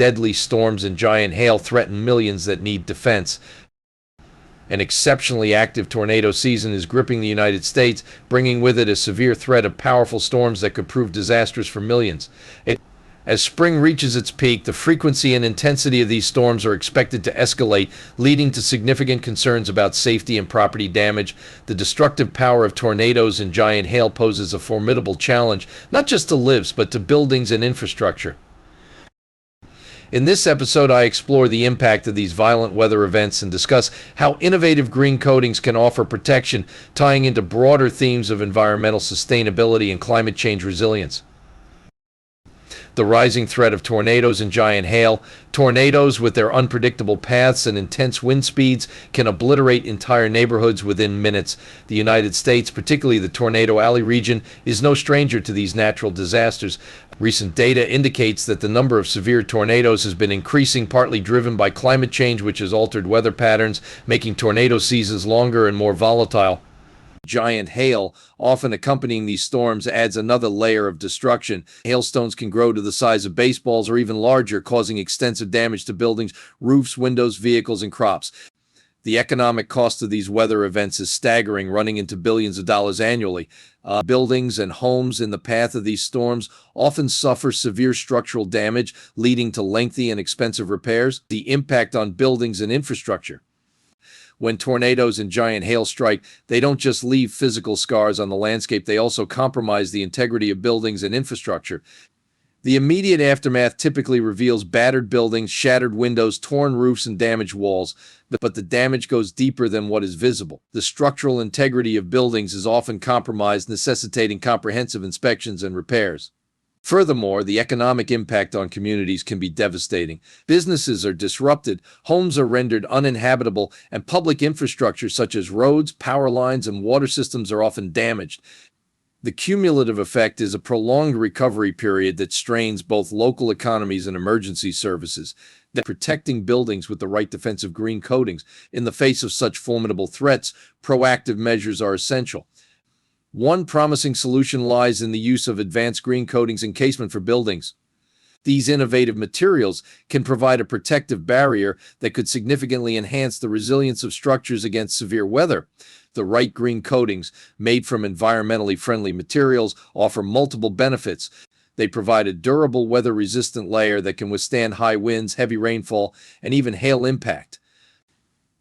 Deadly storms and giant hail threaten millions that need defense. An exceptionally active tornado season is gripping the United States, bringing with it a severe threat of powerful storms that could prove disastrous for millions. As spring reaches its peak, the frequency and intensity of these storms are expected to escalate, leading to significant concerns about safety and property damage. The destructive power of tornadoes and giant hail poses a formidable challenge, not just to lives, but to buildings and infrastructure. In this episode, I explore the impact of these violent weather events and discuss how innovative green coatings can offer protection, tying into broader themes of environmental sustainability and climate change resilience. The rising threat of tornadoes and giant hail. Tornadoes, with their unpredictable paths and intense wind speeds, can obliterate entire neighborhoods within minutes. The United States, particularly the Tornado Alley region, is no stranger to these natural disasters. Recent data indicates that the number of severe tornadoes has been increasing, partly driven by climate change, which has altered weather patterns, making tornado seasons longer and more volatile. Giant hail, often accompanying these storms, adds another layer of destruction. Hailstones can grow to the size of baseballs or even larger, causing extensive damage to buildings, roofs, windows, vehicles, and crops. The economic cost of these weather events is staggering, running into billions of dollars annually. Buildings and homes in the path of these storms often suffer severe structural damage, leading to lengthy and expensive repairs. The impact on buildings and infrastructure. When tornadoes and giant hail strike, they don't just leave physical scars on the landscape, they also compromise the integrity of buildings and infrastructure. The immediate aftermath typically reveals battered buildings, shattered windows, torn roofs, and damaged walls, but the damage goes deeper than what is visible. The structural integrity of buildings is often compromised, necessitating comprehensive inspections and repairs. Furthermore, the economic impact on communities can be devastating. Businesses are disrupted, homes are rendered uninhabitable, and public infrastructure such as roads, power lines, and water systems are often damaged. The cumulative effect is a prolonged recovery period that strains both local economies and emergency services. Protecting buildings with the right defensive green coatings. In the face of such formidable threats, proactive measures are essential. One promising solution lies in the use of advanced green coatings encasement for buildings. These innovative materials can provide a protective barrier that could significantly enhance the resilience of structures against severe weather. The right green coatings, made from environmentally friendly materials, offer multiple benefits. They provide a durable, weather-resistant layer that can withstand high winds, heavy rainfall, and even hail impact.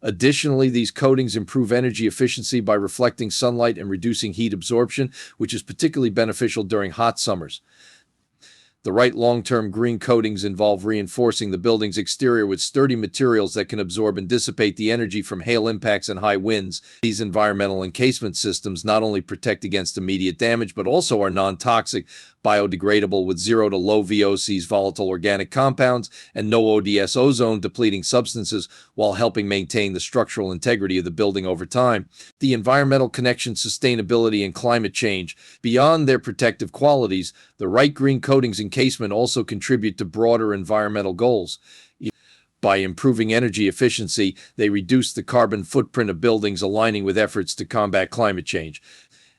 Additionally, these coatings improve energy efficiency by reflecting sunlight and reducing heat absorption, which is particularly beneficial during hot summers. The right long-term green coatings involve reinforcing the building's exterior with sturdy materials that can absorb and dissipate the energy from hail impacts and high winds. These environmental encasement systems not only protect against immediate damage, but also are non-toxic, biodegradable with 0 to low VOCs volatile organic compounds and no ODS ozone-depleting substances, while helping maintain the structural integrity of the building over time. The environmental connection, sustainability, and climate change. Beyond their protective qualities, the right green coatings encasement also contribute to broader environmental goals. By improving energy efficiency, they reduce the carbon footprint of buildings, aligning with efforts to combat climate change.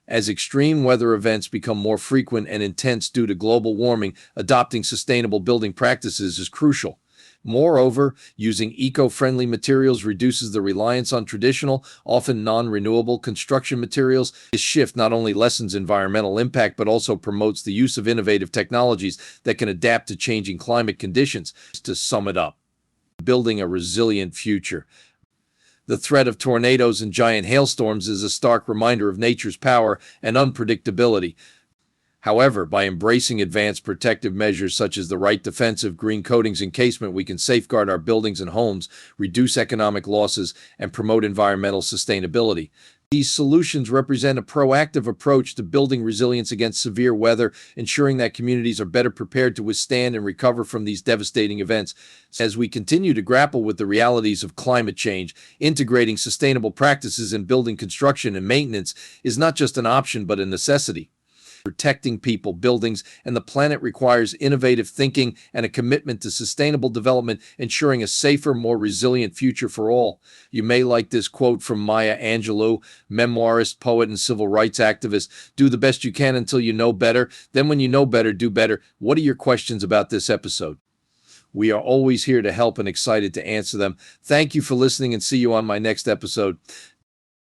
As extreme weather events become more frequent and intense due to global warming, adopting sustainable building practices is crucial. Moreover, using eco-friendly materials reduces the reliance on traditional, often non-renewable construction materials. This shift not only lessens environmental impact, but also promotes the use of innovative technologies that can adapt to changing climate conditions. To sum it up, building a resilient future. The threat of tornadoes and giant hailstorms is a stark reminder of nature's power and unpredictability. However, by embracing advanced protective measures such as the right defensive green coatings encasement, we can safeguard our buildings and homes, reduce economic losses, and promote environmental sustainability. These solutions represent a proactive approach to building resilience against severe weather, ensuring that communities are better prepared to withstand and recover from these devastating events. As we continue to grapple with the realities of climate change, integrating sustainable practices in building construction and maintenance is not just an option but a necessity. Protecting people, buildings, and the planet requires innovative thinking and a commitment to sustainable development, ensuring a safer, more resilient future for all. You may like this quote from Maya Angelou, memoirist, poet, and civil rights activist. Do the best you can until you know better. Then when you know better, do better. What are your questions about this episode? We are always here to help and excited to answer them. Thank you for listening, and see you on my next episode.